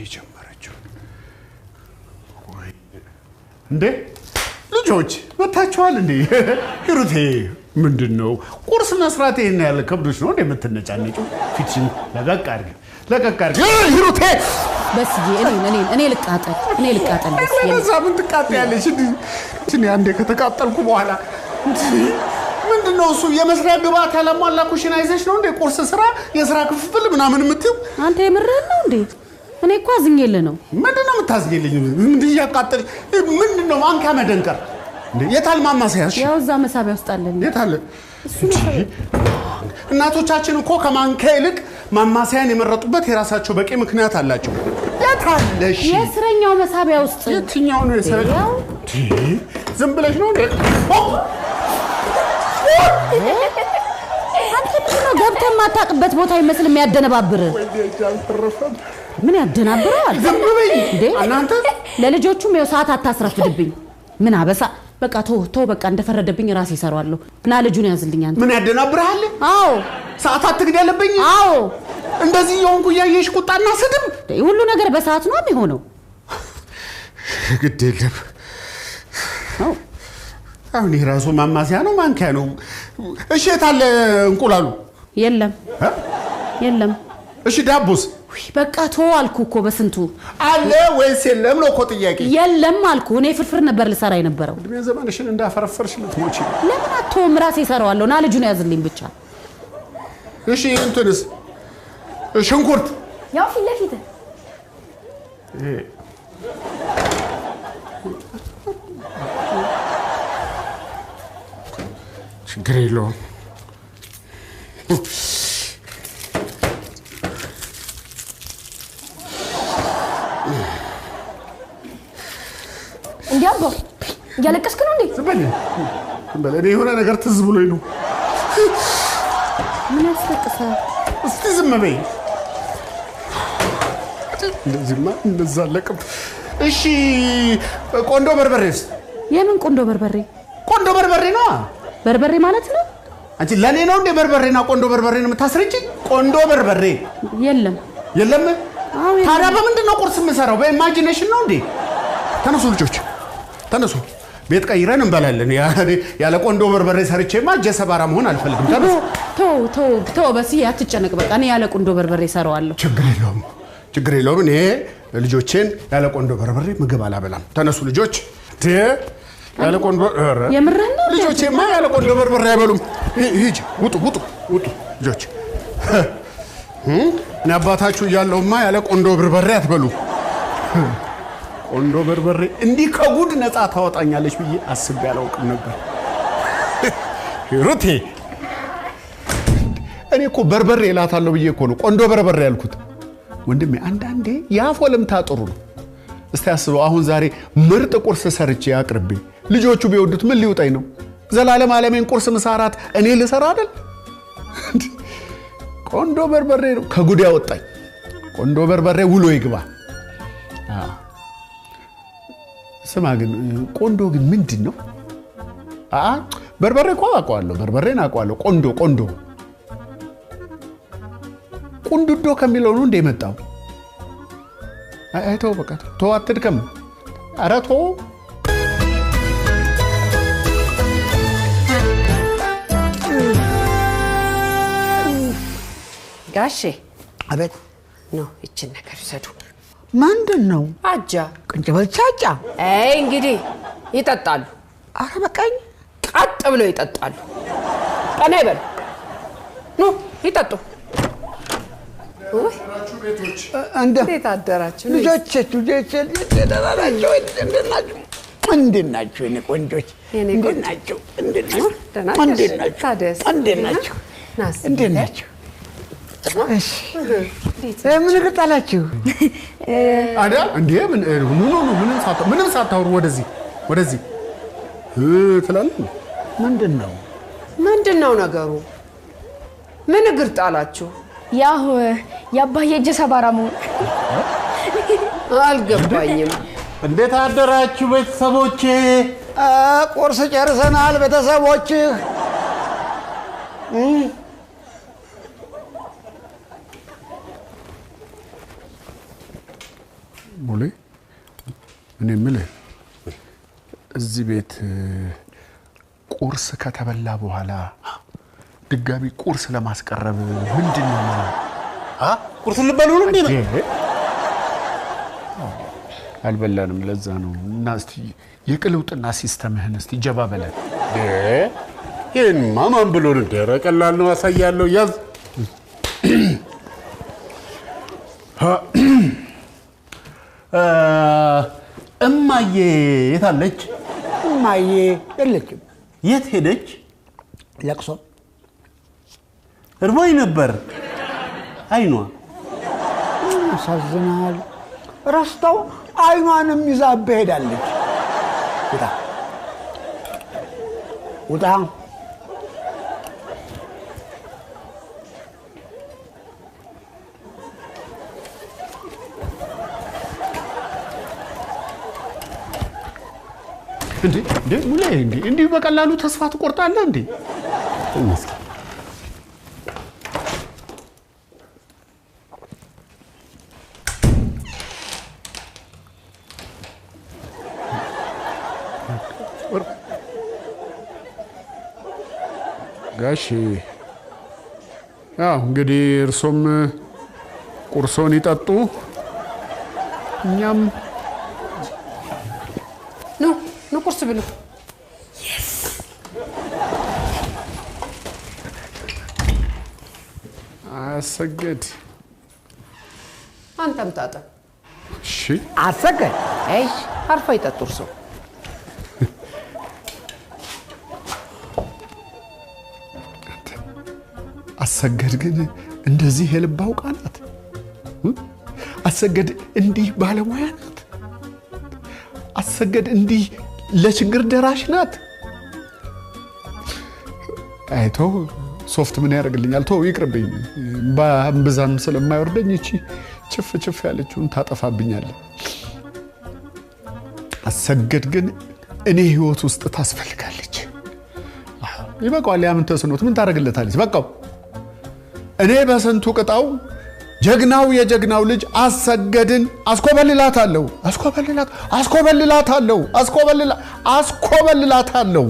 የጀመረችው ወይ እንዴ ልጆች መታችኋል እንዴ ሂሩቴ ምንድነው ቁርስ መስራት ይሄን ያለ ከብዶች ነው እንዴ የምትነጫነጪው ፊትሽን ለቀቅ አድርጊ ሂሩቴ በስዬ እኔ ልቃጠል ለዛ ምን ትቃጠያለሽ እንዴ አንዴ ከተቃጠልኩ በኋላ ምንድነው እሱ የመስሪያ ግብአት ያለሟላ ኩሽና ይዘሽ ነው እንዴ ቁርስ ስራ የስራ ክፍፍል ምናምን የምትይው አንተ የምርህን ነው እንዴ እኔ እኮ አዝኜልህ ነው ምንድነው የምታዝኝልኝ ምንድን ያቃጠል ምንድነው ማንካ መደንቀር እንዴ የታል ማማሰያሽ ያው እዛ መሳቢያ ውስጥ አለ የታል እናቶቻችን እኮ ከማንካ ይልቅ ማማሰያን የመረጡበት የራሳቸው በቂ ምክንያት አላቸው የታለሽ የስረኛው መሳቢያ ውስጥ የትኛው ነው የስረኛው ዝም ብለሽ ነው እንዴ አንተ ምንድነው ገብተህ ማታውቅበት ቦታ ይመስል የሚያደነባብር ምን ያደናብራል ዝም በይ እንዴ እናንተ ለልጆቹም የው ሰዓት አታስረፍድብኝ ምን አበሳ በቃ ቶ በቃ እንደፈረደብኝ ራሴ ይሰራዋለሁ እና ልጁን ያዝልኝ አንተ ምን ያደናብራል አዎ ሰዓት አትግደልብኝ አዎ እንደዚህ የሆንኩ ያየሽ ቁጣና ስድብ ሁሉ ነገር በሰዓት ነው የሚሆነው ግድ የለም አሁን የራሱ ማማሲያ ነው ማንኪያ ነው እሺ የታለ እንቁላሉ የለም እሺ ዳቦስ በቃ ቶ አልኩ እኮ በስንቱ አለ ወይስ የለም ነው እኮ ጥያቄ የለም አልኩ እኔ ፍርፍር ነበር ልሰራ የነበረው እድሜ ዘመንሽን እንዳፈረፈርሽ ልትሞቺ ለምን አትቶም ራሴ ይሰራዋለሁ ና ልጁን ያዝልኝ ብቻ እሺ እንትንስ ሽንኩርት ያው ፊት ለፊት ችግር የለውም እንዲያባ ያለቀስክ ነው እንዴ ዝም በል እኔ የሆነ ነገር ትዝ ብሎኝ ነው ምን ያስለቅሳል እስቲ ዝም በይ እንደዛ አለቅም እሺ ቆንዶ በርበሬስ የምን ቆንዶ በርበሬ ነው በርበሬ ማለት ነው አንቺ ለኔ ነው እንደ በርበሬና ቆንዶ በርበሬ ነው የምታስረጪ ቆንዶ በርበሬ የለም ታዲያ በምንድነው ቁርስ የምሰራው በኢማጂኔሽን ነው እንዴ ተነሱ ልጆች ተነሱ ቤት ቀይረን እንበላለን ያለ ቆንዶ በርበሬ ሰርቼማ ጀሰባራ መሆን አልፈልግም ተነሱ ቶ በሲ አትጨነቅ በቃ እኔ ያለ ቆንዶ በርበሬ ሰራዋለሁ ችግር የለውም እኔ ልጆቼን ያለ ቆንዶ በርበሬ ምግብ አላበላም ተነሱ ልጆች ያለ ቆንዶ የምረን ነው ልጆቼማ ያለ ቆንዶ በርበሬ አይበሉም ሂጂ ውጡ ልጆች እኔ አባታችሁ እያለሁማ ያለ ቆንዶ በርበሬ አትበሉ ቆንዶ በርበሬ እንዲህ ከጉድ ነፃ ታወጣኛለች ብዬ አስቤ አላውቅም ነበር ሂሩቴ እኔ እኮ በርበሬ እላታለሁ ብዬ እኮ ነው ቆንዶ በርበሬ ያልኩት ወንድሜ አንዳንዴ ያፎ ለምታ ጥሩ ነው እስቲ አስበው አሁን ዛሬ ምርጥ ቁርስ ሰርቼ አቅርቤ ልጆቹ ቢወዱት ምን ሊውጣኝ ነው ዘላለም ዓለሜን ቁርስ ምሳራት እኔ ልሰራ አይደል ቆንዶ በርበሬ ነው ከጉድ ያወጣኝ ቆንዶ በርበሬ ውሎ ይግባ ስማ ግን ቆንዶ ግን ምንድነው በርበሬ እኮ አውቀዋለሁ በርበሬን አውቀዋለሁ ቆንዶ ቁንዱዶ ከሚለው ነው እንደ መጣው አይተው በቃ ተው አትድከም ኧረ ተው ጋሼ አቤት ነው እቺን ነገር ይሰዱ ምንድነው አጃ ቅንጭበልቻጫ እንግዲህ ይጠጣሉ አረ በቃኝ ቀጥ ብለው ይጠጣሉ ቀና ይበል ነው ይጠጡ ቤቶች እንዴት አደራችሁ ልጆች ደራራቸው እንድናችሁ እኔ ቆንጆች እንድናችሁ እንድናችሁ እሺ ምን ልጣላችሁ አዳ እንዴ ምንም ሳታወሩ ወደዚህ ትላለህ ምንድነው ነገሩ ምን እግር ጣላችሁ ያው ያባዬ ጀሰባራ መሆን አልገባኝም እንዴት አደራችሁ ቤተሰቦቼ ቁርስ ጨርሰናል ቤተሰቦች ሙሌ እኔ የምልህ እዚህ ቤት ቁርስ ከተበላ በኋላ ድጋሚ ቁርስ ለማስቀረብ ምንድነው ማለት? ቁርስ ልበሉ ነው እንዴ? አልበላንም ለዛ ነው። እና እስቲ የቅልውጥና ሲስተምህን እስቲ ጀባ በለን። ይሄን ማማን ብሎ ነው ደረ ቀላል ነው አሳያለሁ። ያዝ እማዬ የት አለች? እማዬ የለችም። የት ሄደች? ለቅሶ እርቦኝ ነበር። አይኗ ያሳዝናል። ረስታው አይኗንም ይዛብህ ሄዳለች። ውጣ ውጣ። እንዴ ሙሌ እንዴ በቀላሉ ተስፋ ትቆርጣለህ እንዴ? ጋሽ ያው እንግዲህ እርሶም ቁርሶን ይጠጡ እኛም ኑ ቁርስ ብሉ። አሰገድ አንተም ታጠ። እሺ አሰገድ እሺ አርፋ ይጠጡ እርሶ። አሰገድ ግን እንደዚህ የልብ አውቃ ናት? አሰገድ እንዲህ ባለሙያ ናት? አሰገድ እንዲህ ለችግር ደራሽ ናት? አይተው ሶፍት ምን ያደርግልኛል? ተው ይቅርብኝ። በአምብዛም ስለማይወርደኝ እቺ ችፍ ያለችውን ታጠፋብኛለች። አሰገድ ግን እኔ ህይወት ውስጥ ታስፈልጋለች። ይበቃዋል። ያምን ተስኖት ምን ታደርግለታለች? በቃው። እኔ በስንቱ ቅጣው የጀግናው ልጅ አሰገድን አስኮበልላታለሁ።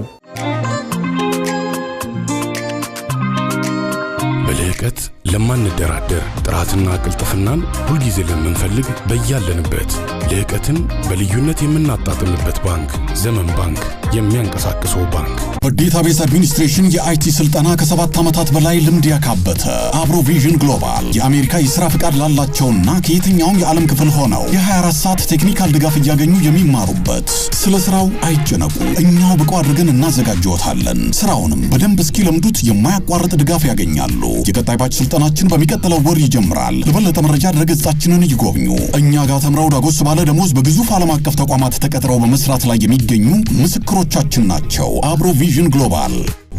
በልህቀት ለማንደራደር ጥራትና ቅልጥፍናን ሁልጊዜ ለምንፈልግ በያለንበት ልህቀትን በልዩነት የምናጣጥምበት ባንክ ዘመን ባንክ የሚያንቀሳቅሰው ባንክ። በዴታቤዝ አድሚኒስትሬሽን የአይቲ ስልጠና ከ7 ዓመታት በላይ ልምድ ያካበተ አብሮ ቪዥን ግሎባል የአሜሪካ የሥራ ፍቃድ ላላቸውና ከየትኛውም የዓለም ክፍል ሆነው የ24 ሰዓት ቴክኒካል ድጋፍ እያገኙ የሚማሩበት። ስለ ስራው አይጨነቁ፣ እኛው ብቁ አድርገን እናዘጋጅዎታለን። ስራውንም በደንብ እስኪለምዱት የማያቋርጥ ድጋፍ ያገኛሉ። የቀጣይ ባች ስልጠናችን በሚቀጥለው ወር ይጀምራል። ለበለጠ መረጃ ድረገጻችንን ይጎብኙ። እኛ ጋር ተምረው ዳጎስ ባለ ደሞዝ በግዙፍ ዓለም አቀፍ ተቋማት ተቀጥረው በመስራት ላይ የሚገኙ ምስክሮቻችን ናቸው። አብሮ ቪዥን ግሎባል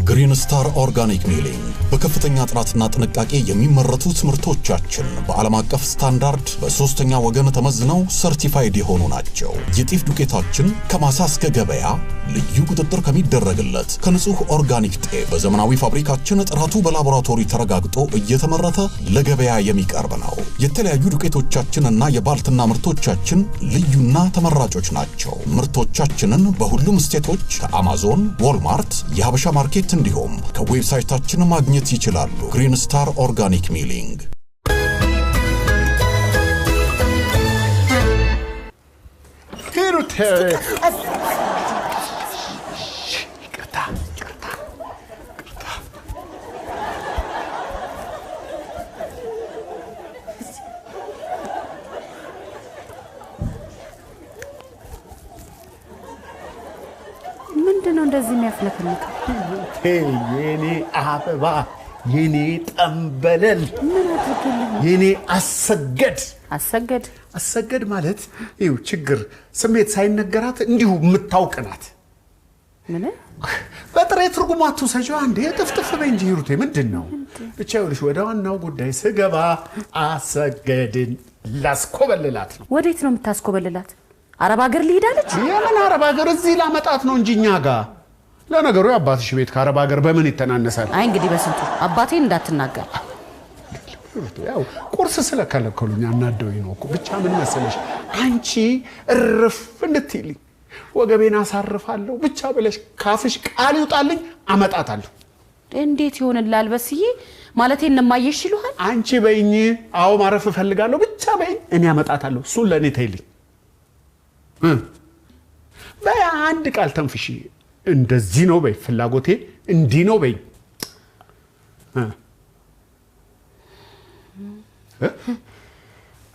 ግሪን ስታር ኦርጋኒክ ሚሊንግ በከፍተኛ ጥራትና ጥንቃቄ የሚመረቱ ምርቶቻችን በዓለም አቀፍ ስታንዳርድ በሶስተኛ ወገን ተመዝነው ሰርቲፋይድ የሆኑ ናቸው። የጤፍ ዱቄታችን ከማሳ እስከ ገበያ ልዩ ቁጥጥር ከሚደረግለት ከንጹህ ኦርጋኒክ ጤፍ በዘመናዊ ፋብሪካችን ጥራቱ በላቦራቶሪ ተረጋግጦ እየተመረተ ለገበያ የሚቀርብ ነው። የተለያዩ ዱቄቶቻችንና የባልትና ምርቶቻችን ልዩና ተመራጮች ናቸው። ምርቶቻችንን በሁሉም ስቴቶች ከአማዞን፣ ዎልማርት፣ የሀበሻ ማርኬት እንዲሁም ከዌብሳይታችን ማግኘት ይችላሉ። ግሪን ስታር ኦርጋኒክ ሚሊንግ ምንድነው እንደዚህ የሚያፍለከልከው? የኔ አበባ የኔ ጠንበለል የኔ አሰገድ ማለት ይኸው ችግር ስሜት ሳይነገራት እንዲሁ የምታውቅ ናት። ምን በጥሬ ትርጉሙ አትውሰጂው። አንዴ ጥፍጥፍ በይ እንጂ ሂሩቴ ምንድነው? ብቻ ይኸውልሽ ወደ ዋናው ጉዳይ ስገባ አሰገድን ላስኮበልላት ነው። ወዴት ነው የምታስኮበልላት? አረብ ሀገር ልሄዳለች? የምን አረብ ሀገር? እዚህ ላመጣት ነው እንጂ እኛ ጋር። ለነገሩ የአባትሽ ቤት ከአረብ ሀገር በምን ይተናነሳል? አይ እንግዲህ በስንቱ አባቴን እንዳትናገር። ያው ቁርስ ስለከለከሉኝ አናደውኝ ነው እኮ። ብቻ ምን መሰለሽ አንቺ እርፍ እንድትይልኝ ወገቤን አሳርፋለሁ ብቻ ብለሽ ካፍሽ ቃል ይውጣልኝ አመጣታለሁ። እንዴት ይሆንላል በስዬ? ማለቴ እነማየሽ ይሉሃል? አንቺ በይኝ። አዎ ማረፍ እፈልጋለሁ ብቻ በይኝ፣ እኔ አመጣታለሁ። እሱን ለእኔ ተይልኝ። በአንድ ቃል ተንፍሺ። እንደዚህ ነው በይ፣ ፍላጎቴ እንዲህ ነው በይ።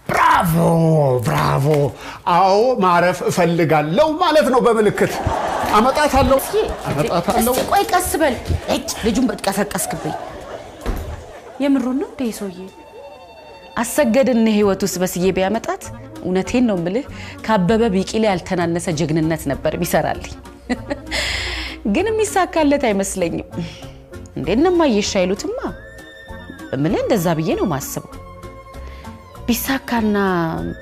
ብራቮ ብራቮ። አዎ ማረፍ እፈልጋለሁ ማለት ነው በምልክት። አመጣታለሁ አመጣታለሁ። ቆይ ቀስ በል። ልጁን በትቀሰቀስክብኝ። የምሩን ነው እንዴ ሰውዬ? አሰገድን ህይወት ውስጥ በስዬ ቢያመጣት እውነቴን ነው ምልህ ካበበ ቢቂሌ ያልተናነሰ ጀግንነት ነበር ቢሰራልኝ። ግን የሚሳካለት አይመስለኝም። እንዴነማ ይሻይሉትማ ምልህ እንደዛ ብዬ ነው ማስበው። ቢሳካና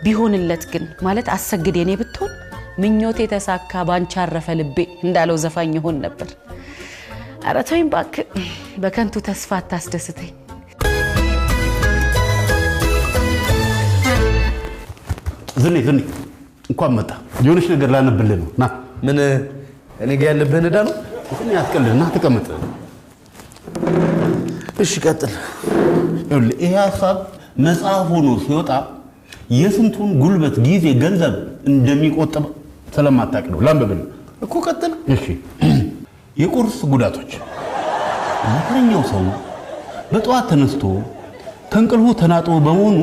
ቢሆንለት ግን ማለት አሰግድ የኔ ብትሆን ምኞቴ ተሳካ ባንቺ አረፈ ልቤ እንዳለው ዘፋኝ ይሆን ነበር። ኧረ ተወኝ እባክህ፣ በከንቱ ተስፋ አታስደስተኝ። ዝኔ እንኳን መጣ። የሆነች ነገር ላነብልህ ነው። ና። ምን እኔ ጋር ያለብህን ዕዳ ነው? እኔ አትቀልድ፣ ና ተቀመጥ። እሺ ቀጥል። ይኸውልህ ይሄ ሀሳብ መጽሐፍ ሆኖ ሲወጣ የስንቱን ጉልበት፣ ጊዜ፣ ገንዘብ እንደሚቆጥብ ስለማታውቅ ነው። ላንብብልህ እኮ ቀጥል። እሺ። የቁርስ ጉዳቶች። መከረኛው ሰው በጠዋት ተነስቶ ከእንቅልፉ ተናጦ በመሆኑ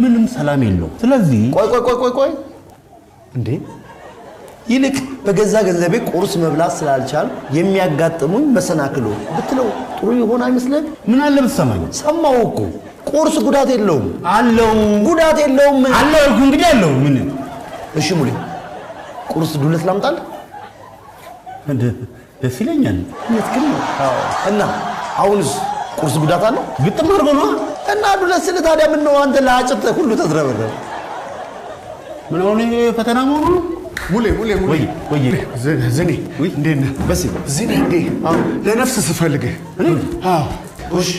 ምንም ሰላም የለው። ስለዚህ ቆይ እንዴ ይልቅ በገዛ ገንዘቤ ቁርስ መብላት ስላልቻል የሚያጋጥሙኝ መሰናክሎ ብትለው ጥሩ ይሆን አይመስልም? ምን አለ ብትሰማኝ? ሰማው እኮ ቁርስ ጉዳት የለውም። አለው። ጉዳት የለውም። አለው እኮ እንግዲህ አለው። ምን? እሺ ሙሌ ቁርስ ዱለት ላምጣል? ደስ ይለኛል። የትክል እና አሁንስ ቁርስ ጉዳት አለው? ግጥም አድርጎ ነው እና ዱለት ስለ ታዲያ ምን ነው አንተ ለአጭት ሁሉ ተዝረበረበ? ምን ሆነ ፈተና መሆኑ? ሙሌ ወይ ዝኔ እንዴት ነህ? በሲ ዝኔ እንዴ? አዎ ለነፍስ ስፈልግህ። አዎ እሺ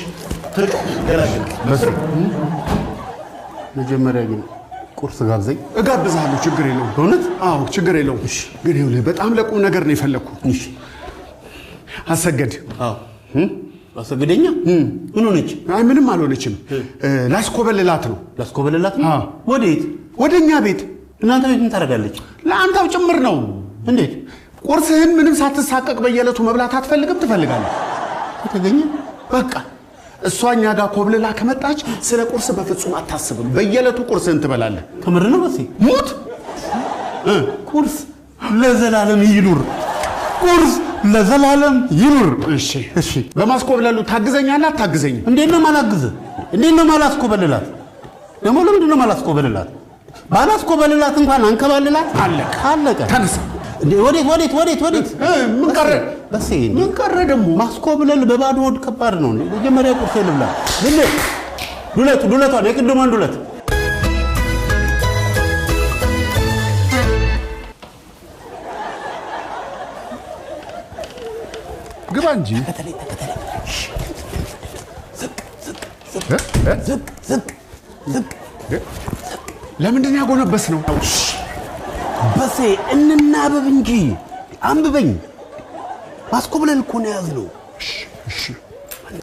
ትርቅ ገላግል በሲ መጀመሪያ ግን ቁርስ ጋብዘኝ። እጋብዝሃለሁ፣ ችግር የለውም። እውነት? አዎ ችግር የለውም። ግን ይኸውልህ በጣም ለቁም ነገር ነው የፈለግኩት። እሺ አሰገድ። አዎ አሰገደኛ ምን ሆነች? አይ ምንም አልሆነችም። ላስኮበልላት ነው። ላስኮበልላት? አዎ። ወዴት? ወደኛ ቤት። እናንተ ቤት ምን ታደርጋለች? ለአንተው ጭምር ነው። እንዴት? ቁርስህን ምንም ሳትሳቀቅ በየዕለቱ መብላት አትፈልግም? ትፈልጋለህ? ከተገኘ በቃ እሷ እኛ ጋር ኮብልላ ከመጣች ስለ ቁርስ በፍጹም አታስብም። በየዕለቱ ቁርስህን ትበላለህ። ከምር ነው በሲ? ሙት። ቁርስ ለዘላለም ይኑር። ቁርስ ለዘላለም ይኑር። እሺ በማስኮብለሉ ታግዘኛለህ? አታግዘኝም? እንዴት ነው ማላግዝህ? እንዴት ነው ማላስኮበልላት? ደግሞ ለምንድን ነው ማላስኮበልላት? ባላስኮበልላት እንኳን አንከባልላት። አለቀ። ተነሳ። ወዴት? ምን ቀረ? በሲ ምን ቀረ ደግሞ? ማስኮብለል በባዶ ሆድ ከባድ ነው። መጀመሪያ ቁርስ ልብላ። ዱለቷን የቅድሟን ዱለት ግባ እንጂ። ለምንድን ያጎነበስ ነው? በሴ እንናበብ እንጂ አንብበኝ። ማስኮብለል እኮ ነው ያዝነው።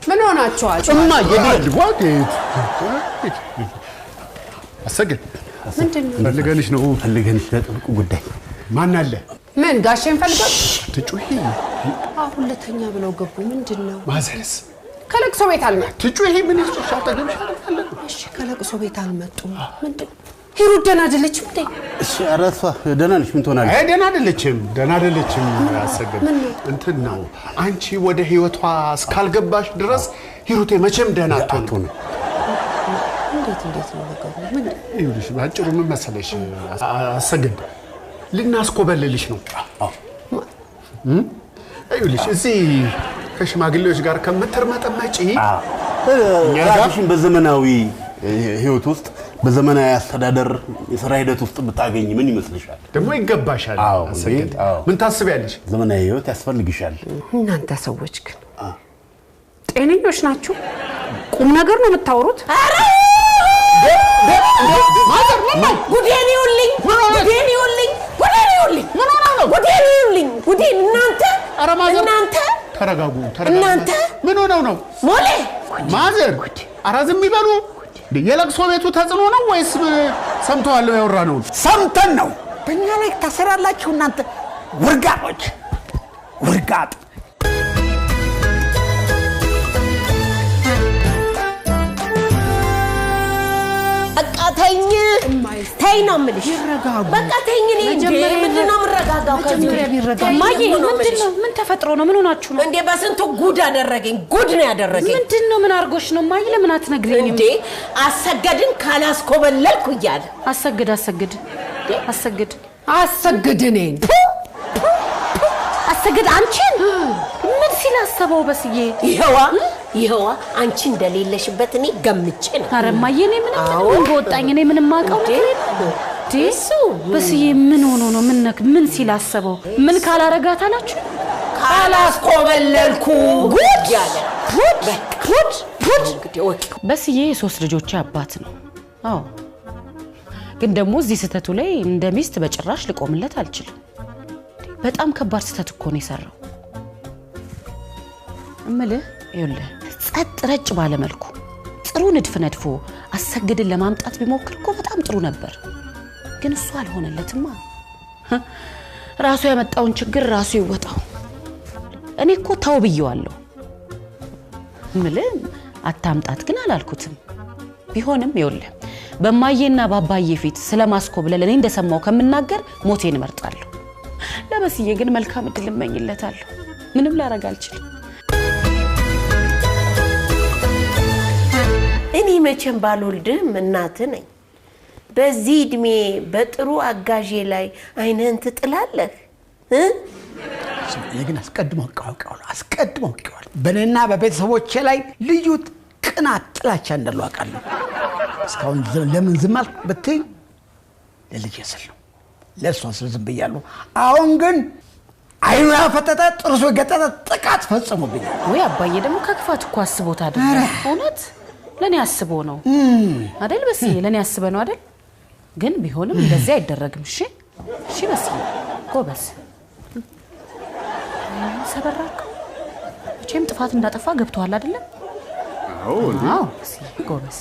ምን ሆናችኋል? ጭማ አሰገድ ምንድን ነው? ፈልገንሽ ነው። ፈልገንሽ ለጥብቁ ጉዳይ። ማን አለ? ምን ጋሼን ፈልጋል? ትጩሂ። አሁን ለተኛ ብለው ገቡ። ምንድን ነው? ማዘርስ ከለቅሶ ቤት አልመጡም። ትጩሂ። ምን ይስጥሻ? አጠገብሽ አለ። እሺ ከለቅሶ ቤት አልመጡም። ምንድን ሂሩት ደህና አይደለችም እንዴ? እሺ ኧረ እሷ ደህና ነች። ምን ትሆናለች? አይ ደህና አይደለችም። አሰገድ እንትን ነው። አንቺ ወደ ህይወቷ እስካልገባሽ ድረስ ሂሩቴ መቼም ደህና አትሆንም። እንዴት ነው ነገሩ? ምን ይኸውልሽ ባጭሩ ምን መሰለሽ አሰገድ ልናስኮበልልሽ ነው። ይኸውልሽ እዚህ ከሽማግሌዎች ጋር ከምትርመጠመጪ ራስሽን በዘመናዊ ህይወት ውስጥ በዘመናዊ አስተዳደር የሥራ ሂደት ውስጥ ብታገኝ ምን ይመስልሻል? ደግሞ ይገባሻል። አሰገድ ምን ታስቢያለሽ? ዘመናዊ ህይወት ያስፈልግሻል። እናንተ ሰዎች ግን ጤነኞች ናችሁ? ቁም ነገር ነው የምታወሩት? አረ ማዘር ጉዴን ይውልኝ ምን ሆነ ነው ጉዴን ይውልኝ ጉዴን እናንተ ተረጋጉ እናንተ ምን ሆነው ነው ሞሌ ማዘር ኧረ ዝም ይበሉ የለቅሶ ቤቱ ተጽኖ ነው ወይስ ሰምተዋል ያወራነው ሰምተን ነው በእኛ ላይ ታሰራላችሁ እናንተ ውርጋጦች ውርጋጥ ተይ ነው የምልሽ በቃ ተይኝ እኔ ምንድነው የምረጋጋው ማዬ ምንድነው ምን ተፈጥሮ ነው ምን ሆናችሁ ነው እንዴ በስንቱ ጉድ ነው ያደረገኝ ምንድነው ምን አርጎሽ ነው ማዬ ለምን አትነግሪኝም እንዴ አሰገድን ካላስኮበለልኩ እያለ አሰግድ እኔን አሰግድ አንቺን ምን ሲላሰበው በስዬ ይሄዋ አንቺ እንደሌለሽበት እኔ ገምቼ ነው አረ ማዬ እኔ ምንም ወጣኝ እኔ ምንም ማቀው ዲሱ በስዬ ምን ሆኖ ነው ምን ሲላሰበው ምን ካላረጋት አላችሁ ካላስኮበለልኩ ጉድ ያለ ጉድ በስዬ ሶስት ልጆች አባት ነው አዎ ግን ደግሞ እዚህ ስተቱ ላይ እንደ ሚስት በጭራሽ ልቆምለት አልችልም በጣም ከባድ ስተት እኮ ነው የሰራው እምልህ ይኸውልህ ጸጥ ረጭ ባለ መልኩ ጥሩ ንድፍ ነድፎ አሰግድን ለማምጣት ቢሞክር እኮ በጣም ጥሩ ነበር ግን እሱ አልሆነለትማ ራሱ ያመጣውን ችግር ራሱ ይወጣው እኔ እኮ ተው ብየዋለሁ እምልህ አታምጣት ግን አላልኩትም ቢሆንም ይኸውልህ በማዬና ባባዬ ፊት ስለማስኮብለል እኔ እንደሰማው ከምናገር ሞቴን እመርጣለሁ ለበስዬ ግን መልካም እድል እመኝለታለሁ ምንም ላረጋ አልችልም እኔ መቼም ባልወልድም እናት ነኝ በዚህ እድሜ በጥሩ አጋዤ ላይ አይነን ትጥላለህ ግን አስቀድሞ አውቀዋለሁ በእኔና በቤተሰቦቼ ላይ ልዩ ቅናት ጥላቻ እንዳለው አውቃለሁ እስካሁን ለምን ዝም አልክ ብትይ ለልጄ ስል ነው ለእሷ ስል ዝም ብያለሁ አሁን ግን አይኑ ያፈጠጠ ጥርሱ የገጠጠ ጥቃት ፈጽሞብኝ ወይ አባዬ ደግሞ ከክፋት እኮ አስቦት አይደል እውነት ለኔ አስቦ ነው አይደል በስዬ ለኔ አስበ ነው አይደል ግን ቢሆንም እንደዚህ አይደረግም እሺ በስዬ ጎበዝ ሰበራክ እቺም ጥፋት እንዳጠፋ ገብቷል አይደል አዎ በስዬ ጎበዝ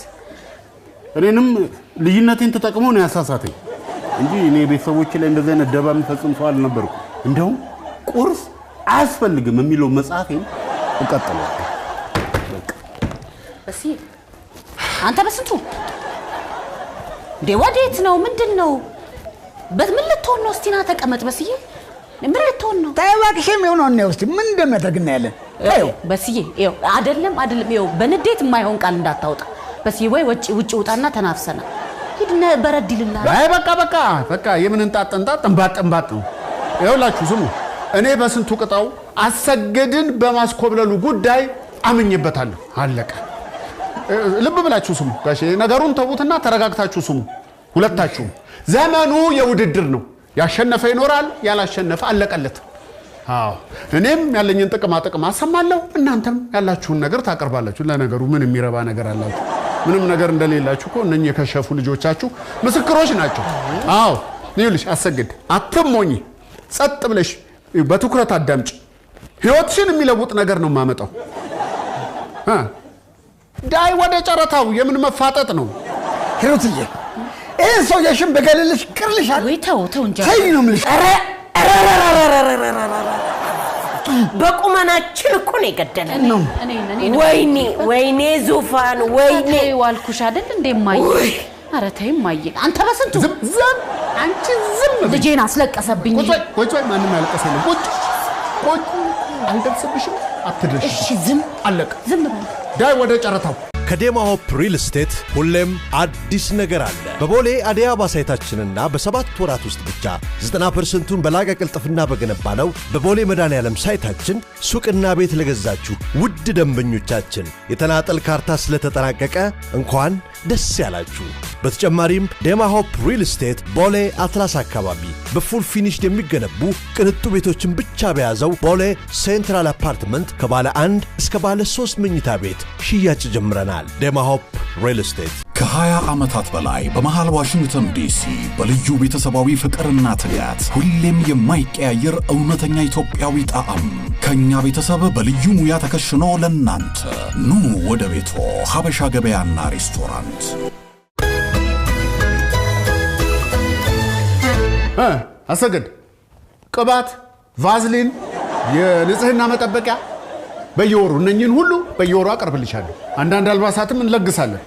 እኔንም ልጅነቴን ተጠቅሞ ነው ያሳሳተኝ እንጂ እኔ ቤተሰቦቼ ላይ እንደዚህ አይነት ደባ የሚፈጽም ሰው አልነበርኩ እንደውም ቁርስ አያስፈልግም የሚለው መጽሐፌን እቀጥላለሁ በስዬ አንተ በስንቱ ወዴት ነው ምንድነው በምን ልትሆን ነው እስቲና ተቀመጥ በስዬ ምን ልትሆን ነው ታይዋክሽም ይሆነው ነው እስቲ ምን እንደማደርግና ያለን በስዬ ይኸው አይደለም ይኸው በንዴት የማይሆን ቃል እንዳታወጣ በስዬ ወይ ውጪ ውጣና ተናፍሰና ሂድና በረድልላ አይ በቃ የምን እንጣጥ ነው ይኸውላችሁ ስሙ እኔ በስንቱ ቅጣው አሰገድን በማስኮብለሉ ጉዳይ አምኜበታለሁ አለቀ ልብ ብላችሁ ስሙ ጋሼ ነገሩን ተውትና ተረጋግታችሁ ስሙ ሁለታችሁ ዘመኑ የውድድር ነው ያሸነፈ ይኖራል ያላሸነፈ አለቀለት አዎ እኔም ያለኝን ጥቅም አሰማለሁ እናንተም ያላችሁን ነገር ታቀርባላችሁ ለነገሩ ምን የሚረባ ነገር አላችሁ ምንም ነገር እንደሌላችሁ እኮ እነኚህ የከሸፉ ልጆቻችሁ ምስክሮች ናቸው አዎ ይኸውልሽ አሰግድ አትሞኝ ጸጥ ብለሽ በትኩረት አዳምጪ ህይወትሽን የሚለውጥ ነገር ነው ማመጣው ዳይ ወደ ጨረታው የምን መፋጠጥ ነው ሂሩትዬ ሰው የሽም በገለልሽ ቅርልሻል ወይ ተው እንጂ ተይ ነው የምልሽ በቁመናችን እኮ ነው የገደለን ወይኔ ዙፋን ወይኔ ዋልኩሽ አይደል እንደማይ ኧረ ተይ ማይ አንተ በስንቱ ዝም አንቺ ዝም ልጄን አስለቀሰብኝ ቆይ ማንም ያለቀሰኝ ቆይ አልደርስብሽም አትደርሽ እሺ ዝም አለቀ ዝም በል ዳይ ወደ ጨረታው ከዴማ ሆፕ ሪል ስቴት ሁሌም አዲስ ነገር አለ። በቦሌ አደይ አበባ ሳይታችንና በ7 ወራት ውስጥ ብቻ 90%ቱን በላቀ ቅልጥፍና በገነባነው በቦሌ መድኃኔዓለም ሳይታችን ሱቅና ቤት ለገዛችሁ ውድ ደንበኞቻችን የተናጠል ካርታ ስለተጠናቀቀ እንኳን ደስ ያላችሁ። በተጨማሪም ዴማ ሆፕ ሪል ስቴት ቦሌ አትላስ አካባቢ በፉል ፊኒሽድ የሚገነቡ ቅንጡ ቤቶችን ብቻ በያዘው ቦሌ ሴንትራል አፓርትመንት ከባለ 1 እስከ ባለ 3 መኝታ ቤት ሽያጭ ጀምረናል። ዴማ ሆፕ ሪል ስቴት ከ20 ዓመታት በላይ በመሃል ዋሽንግተን ዲሲ በልዩ ቤተሰባዊ ፍቅርና ትጋት ሁሌም የማይቀያየር እውነተኛ ኢትዮጵያዊ ጣዕም ከኛ ቤተሰብ በልዩ ሙያ ተከሽኖ ለናንተ ኑ ወደ ቤቶ ሀበሻ ገበያና ሬስቶራንት አሰገድ ቅባት ቫዝሊን የንጽህና መጠበቂያ በየወሩ እነኝን ሁሉ በየወሩ አቀርብልሻለሁ። አንዳንድ አልባሳትም እንለግሳለን።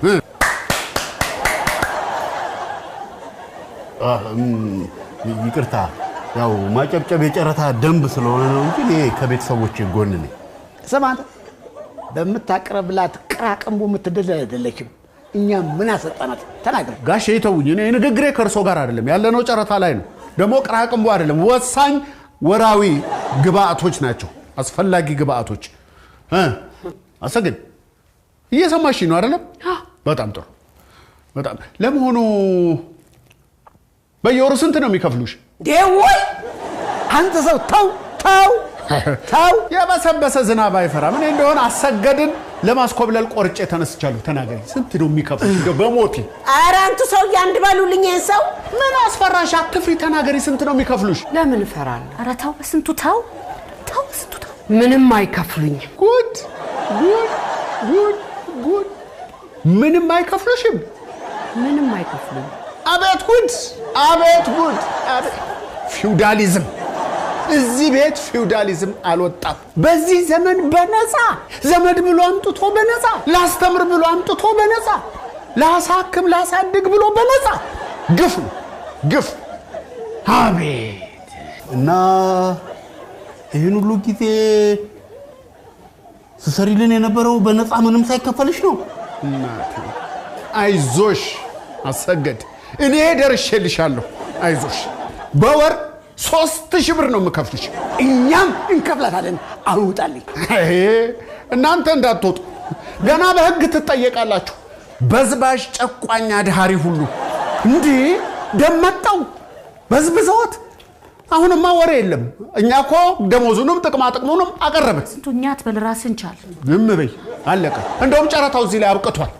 ይቅርታ ያው ማጨብጨብ የጨረታ ደንብ ስለሆነ ነው እንጂ እኔ ከቤተሰቦቼ ጎን ነኝ። ሰማንተ በመታቀረብላት ቅራቅንቦ የምትደለደለችም እኛ ምን አሰጣናት? ተናገር ጋሼ ይተውኝ። እኔ ንግግሬ ከርሶ ጋር አይደለም፣ ያለነው ጨረታ ላይ ነው። ደግሞ ቅራቅንቦ አይደለም፣ ወሳኝ ወራዊ ግብአቶች ናቸው፣ አስፈላጊ ግብአቶች። አሰገድ እየሰማሽ ነው አይደለም? በጣም ጥሩ። በጣም ለመሆኑ በየወሩ ስንት ነው የሚከፍሉሽ? ደወይ አንተ ሰው ተው ተው ተው። የበሰበሰ ዝናብ አይፈራም። እኔ እንደሆነ አሰገድን ለማስኮብለል ቆርጬ ተነስቻለሁ። ተናገሪ፣ ስንት ነው የሚከፍሉሽ? በሞቴ ኧረ አንቱ ሰው ያንድ በሉልኝ። ይሄን ሰው ምን አስፈራሽ? አትፍሪ፣ ተናገሪ፣ ስንት ነው የሚከፍሉሽ? ለምን እፈራለሁ? ኧረ ተው በስንቱ ተው ተው በስንቱ ተው። ምንም አይከፍሉኝም። ጉድ ጉድ ጉድ ጉድ! ምንም አይከፍሉሽም? ምንም አይከፍሉኝም። አቤት ጉድ! አቤት ጉድ! ፊውዳሊዝም! እዚህ ቤት ፊውዳሊዝም አልወጣም። በዚህ ዘመን በነፃ ዘመድ ብሎ አምጥቶ በነፃ ላስተምር ብሎ አምጥቶ በነፃ ላሳክም ላሳድግ ብሎ በነፃ ግፍ ነው ግፍ። አቤት! እና ይህን ሁሉ ጊዜ ስሰሪልን የነበረው በነፃ ምንም ሳይከፈልሽ ነው? አይዞሽ አሰገድ፣ እኔ ደርሼልሻለሁ። አይዞሽ በወር 3000 ብር ነው የምከፍልሽ። እኛም እንከፍላታለን። አውጣልኝ። እናንተ እንዳትወጡ ገና በህግ ትጠየቃላችሁ። በዝባዥ ጨቋኛ አድሃሪ ሁሉ እንዴ ደመጣው በዝብዘውት። አሁንማ ወሬ የለም። እኛ እኮ ደሞዙንም ጥቅማ ጥቅሙንም አቀረብን። ስንቱኛት በል ራስን ቻል። ዝም በይ፣ አለቀ። እንደውም ጨረታው እዚህ ላይ አብቅቷል።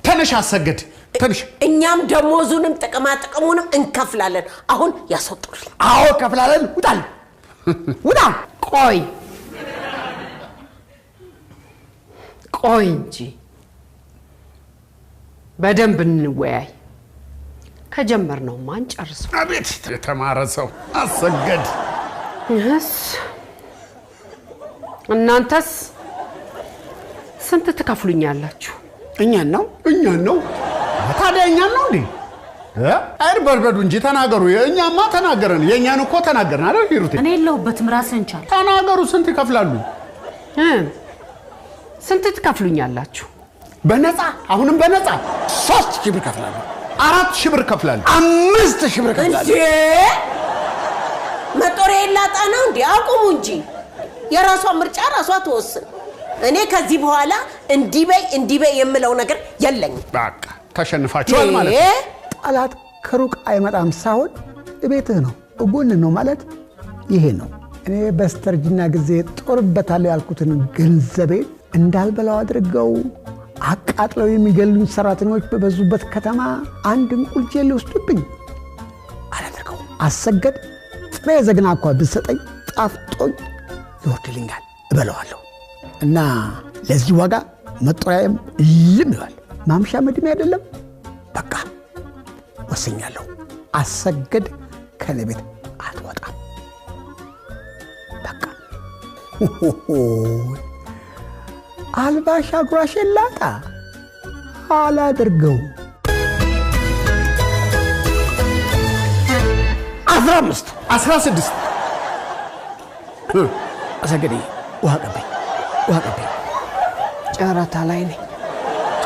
ተነሽ አሰገድ ተነሽ። እኛም ደሞዙንም ጥቅማ ጥቅሙንም እንከፍላለን። አሁን ያስወጡልኝ። አዎ ከፍላለን። ውጣል ውጣ። ቆይ ቆይ እንጂ በደንብ እንወያይ። ከጀመርነው ማን ጨርሰው። አቤት የተማረ ሰው አሰገድ። እናንተስ ስንት ትከፍሉኛላችሁ? እኛን ነው እኛን ነው። ታዲያ እኛን ነው እንዴ? አይበርበዱ እንጂ ተናገሩ። እኛማ ተናገረን። የእኛን እኮ ተናገርን አይደል? ሂሩቴ እኔ የለሁበትም፣ ራስን ቻል። ተናገሩ። ስንት ይከፍላሉ? ስንት ትከፍሉኛላችሁ? በነፃ አሁንም በነፃ 3000 ብር ከፍላለሁ። 4000 ብር ከፍላለሁ። 5000 ብር ከፍላለሁ። እንዴ መጦሪያ ይላጣ ነው እንዴ? አቁሙ እንጂ የራሷ ምርጫ ራሷ ትወስን። እኔ ከዚህ በኋላ እንዲበይ የምለው ነገር የለኝም። በቃ ተሸንፋችኋል ማለት ነው። ጠላት ከሩቅ አይመጣም ሳይሆን እቤትህ ነው እጎን ነው ማለት ይሄ ነው። እኔ በስተርጅና ጊዜ ጦርበታለሁ ያልኩትን ገንዘቤን እንዳልበላው አድርገው አቃጥለው የሚገሉኝ ሰራተኞች በበዙበት ከተማ አንድ እንቁልጄ ሊወስዱብኝ አላደርገው። አሰገድ ጥሬ ዘግና እኮ ብትሰጠኝ ጣፍጦኝ ይወርድልኛል፣ እበላዋለሁ። እና ለዚህ ዋጋ መጦሪያዬም ልም ይላል። ማምሻ መድሜ አይደለም። በቃ ወሰኛለሁ። አሰገድ ከኔ ቤት አትወጣም። በቃ አልባሻ ጉራሽ ላጣ አላደርገው። 15 16 አሰገድ ውሃ ቀበኝ፣ ውሃ ቀበኝ። ጨረታ ላይ ነኝ።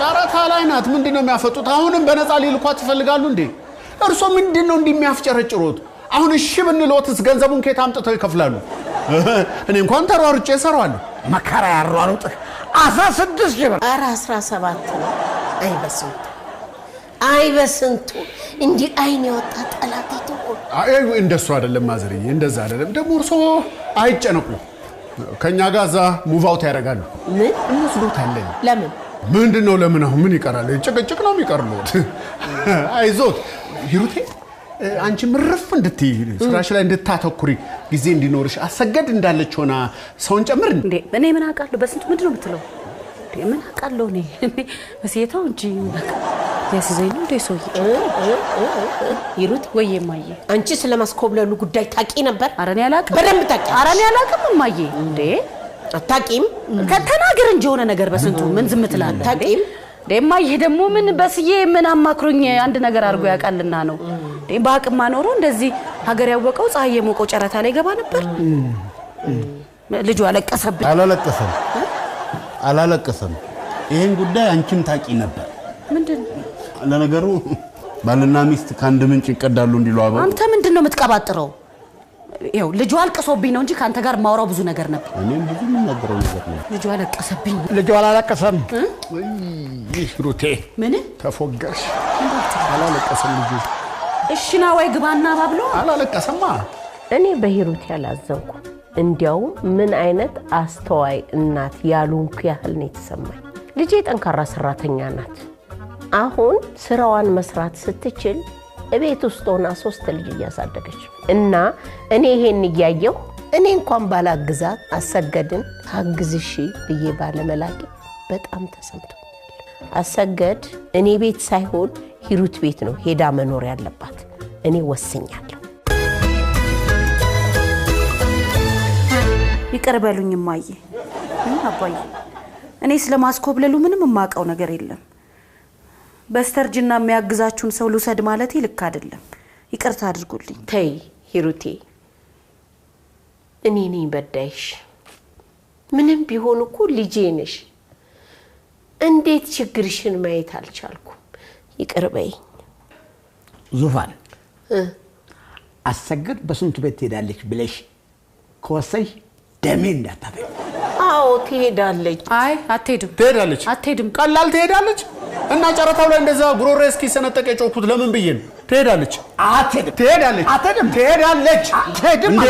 ጨረታ ላይ ናት። ምንድነው የሚያፈጡት? አሁንም በነፃ ሊልኳት ይፈልጋሉ እንዴ? እርሶ ምንድነው እንደሚያፍጨረጭሩት? አሁን እሺ ብንሎትስ ገንዘቡን ከየት አምጥተው ይከፍላሉ? እኔ እንኳን ተሯርጬ እሰራዋለሁ። መከራ ያሯሩጥህ 16 ሺህ ብር። ኧረ 17 ነው። አይበስንቱ እንዲህ አይን ያወጣ ጠላት ይተው። እንደሱ አይደለም ማዘርዬ፣ እንደዛ አይደለም። ደግሞ እርሶ አይጨነቁ። ከኛ ጋር እዛ ሙቭ አውት ያደርጋሉ። ምን እንወስዶታል። ለምን ምንድነው? ለምን አሁን ምን ይቀራል? ጭቅጭቅ ነው የሚቀርሉት። አይዞት ሂሩቴ፣ አንቺ ምርፍ እንድትይ ስራሽ ላይ እንድታተኩሪ ጊዜ እንዲኖርሽ አሰገድ እንዳለች ሆና ሰውን ጨምር እንዴ። እኔ ምን አውቃለሁ? በስንቱ ምንድነው የምትለው? ምን አውቃለሁ እኔ በሴታው እንጂ ያስዘኝ ነው ደሶ ሂሩት ወይ ማዬ፣ አንቺ ስለማስኮብለሉ ጉዳይ ታቂ ነበር? አረኔ አላውቅም። በደንብ ታቂ። አረኔ አላውቅም ማዬ። እንዴ አታቂም? ከተናገር እንጂ ሆነ ነገር በስንቱ ምን ዝም ትላለህ? ታቂም ደማዬ ደግሞ ምን በስዬ ምን አማክሩኝ አንድ ነገር አድርጎ ያውቃልና ነው። በአቅማ ኖሮ እንደዚህ ሀገር ያወቀው ፀሐይ የሞቀው ጨረታ ላይ ገባ ነበር። ልጁ አለቀሰብኝ። አላለቀሰም። ይሄን ጉዳይ አንቺም ታቂ ነበር። ምንድን ለነገሩ ባልና ሚስት ከአንድ ምንጭ ይቀዳሉ እንዲሉ አባው። አንተ ምንድነው የምትቀባጥረው? ይኸው ልጁ አልቀሶብኝ ነው እንጂ ካንተ ጋር ማውራው ብዙ ነገር ነበር። እኔም ብዙ የምናገረው ነገር ነው። ልጁ አለቀሰብኝ። ልጁ አላለቀሰም። ሂሩቴ ምን ተፎገርሽ? አላለቀሰም ልጁ። እሺ ና ወይ ግባና ባብሎ። አላለቀሰማ። እኔ በሂሩት ያላዘንኩ እንዲያው ምን አይነት አስተዋይ እናት ያሉንኩ ያህል ነው የተሰማኝ። ልጄ ጠንካራ ሰራተኛ ናት። አሁን ስራዋን መስራት ስትችል እቤት ውስጥ ሆና 3 ልጅ እያሳደገች እና እኔ ይሄን እያየሁ እኔ እንኳን ባላግዛት አሰገድን አግዝሺ ብዬ ባለመላቂ በጣም ተሰምቶኛል። አሰገድ እኔ ቤት ሳይሆን ሂሩት ቤት ነው ሄዳ መኖር ያለባት። እኔ ወስኛለሁ። ይቀርበሉኝ ማዬ። አባዬ እኔ ስለማስኮብለሉ ምንም የማውቀው ነገር የለም። በስተርጅና የሚያግዛችሁን ሰው ልውሰድ ማለት ልክ አይደለም። ይቅርታ አድርጉልኝ። ተይ ሂሩቴ፣ እኔ ነኝ በዳይሽ። ምንም ቢሆን እኮ ልጄ ነሽ። እንዴት ችግርሽን ማየት አልቻልኩም? ይቅር በይኝ። ዙፋን አሰገድ በስንቱ ቤት ትሄዳለች ብለሽ ከወሰንሽ ደሜ እንዳታፈኝ። አዎ ትሄዳለች። አይ አትሄድም። ትሄዳለች። አትሄድም። ቀላል ትሄዳለች። እና ጨረታው ላይ እንደዛ ጉሮሮ እስኪ ሰነጠቀ ጮኩት ለምን ብዬ ነው? ትሄዳለች። አትሄድም። ትሄዳለች። አትሄድም። ትሄዳለች። አትሄድም። እንዴ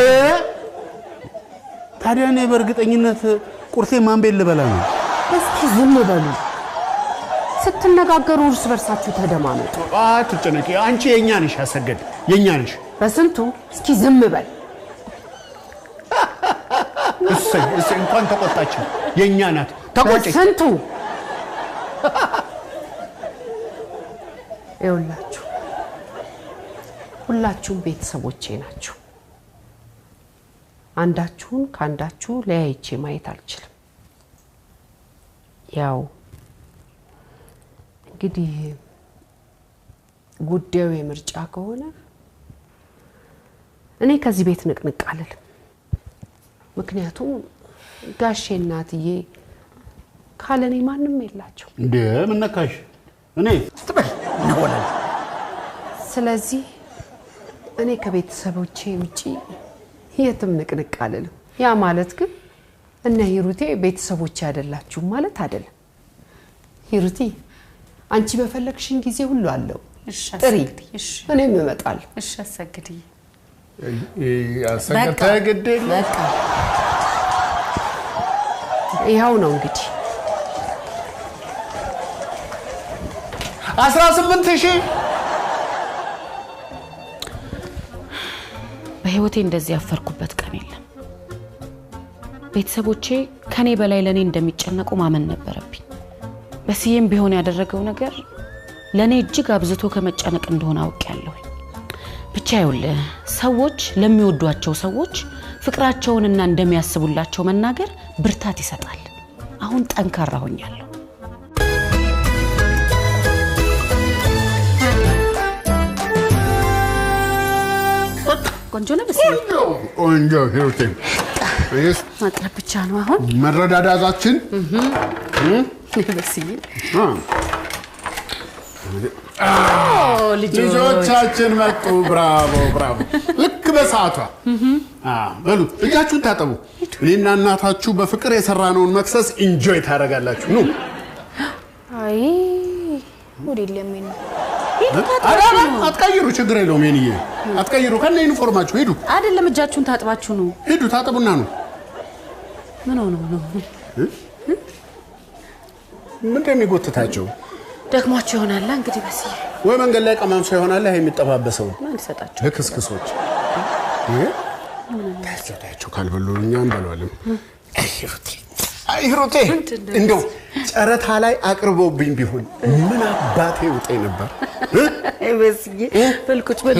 ታዲያ እኔ በእርግጠኝነት ቁርሴ ማን ቤት ልበላ ነው? እስኪ ዝም በሉ። ስትነጋገሩ እርስ በርሳችሁ ተደማመጡ። አትጨነቂ። አንቺ የኛ ነሽ አሰገድ፣ የኛ ነሽ። በስንቱ እስኪ ዝም በል። እሰይ እንኳን ተቆጣች። የኛ ናት። ተቆጪ። በስንቱ ይኸውላችሁ ሁላችሁም ቤተሰቦቼ ናችሁ። አንዳችሁን ካንዳችሁ ለያይቼ ማየት አልችልም። ያው እንግዲህ ጉዳዩ የምርጫ ከሆነ እኔ ከዚህ ቤት ንቅንቅ አልልም። ምክንያቱም ጋሼ እናትዬ ካለኔ ማንም የላቸው። እንዴ ምን ነካሽ? እኔ ስትበል ነው። ስለዚህ እኔ ከቤተሰቦቼ ውጪ የትም ንቅንቅ አልልም። ያ ማለት ግን እነ ሂሩቴ ቤተሰቦቼ አይደላችሁም ማለት አይደለም። ሂሩቴ አንቺ በፈለግሽን ጊዜ ሁሉ አለው። እሺ ጥሪ፣ እሺ እኔም እመጣለሁ። እሺ አሰግድዬ አሰገድ ተገደል። በቃ ይኸው ነው እንግዲህ 18,000 በህይወቴ እንደዚህ ያፈርኩበት ቀን የለም። ቤተሰቦቼ ከኔ በላይ ለኔ እንደሚጨነቁ ማመን ነበረብኝ። በስዬም ቢሆን ያደረገው ነገር ለኔ እጅግ አብዝቶ ከመጨነቅ እንደሆነ አውቄያለሁ። ብቻ ይኸውልህ ሰዎች ለሚወዷቸው ሰዎች ፍቅራቸውንና እንደሚያስቡላቸው መናገር ብርታት ይሰጣል። አሁን ጠንካራ ሆኛለሁ። ቆንጆ ነው በስዬ። ቆንጆ ሂሩቴ። ማጥረብ ብቻ ነው አሁን መረዳዳታችን በስዬ። ልጆቻችን መጡ። ብራቮ ብራቮ። ልክ በሰዓቷ። በሉ እጃችሁን ታጠቡ። እኔና እናታችሁ በፍቅር የሰራነውን መክሰስ ኢንጆይ ታደርጋላችሁ። ኑ። አይ ወዲል ለምን አትቀይሩ፣ ችግር የለውም። የኔ አትቀይሩ። ከነ ዩኒፎርማችሁ ሂዱ። አይደለም እጃችሁን ታጥባችሁ ነው። ሂዱ ታጠቡና ነው። ምን ሆነ ነው? ምን እንደሚጎትታቸው ደክሟቸው ይሆናል እንግዲህ። በስ ወይ መንገድ ላይ ቀማምሶ ይሆናል የሚጠባበሰው። ምን ሰጣቸው? ለክስክሶች ታቸው ካልበሉ እኛ እንበላለን። አይሩቴ እንደው ጨረታ ላይ አቅርቦብኝ ቢሆን ምን አባቴ ውጤ ነበር። በስዬ በልኩት በል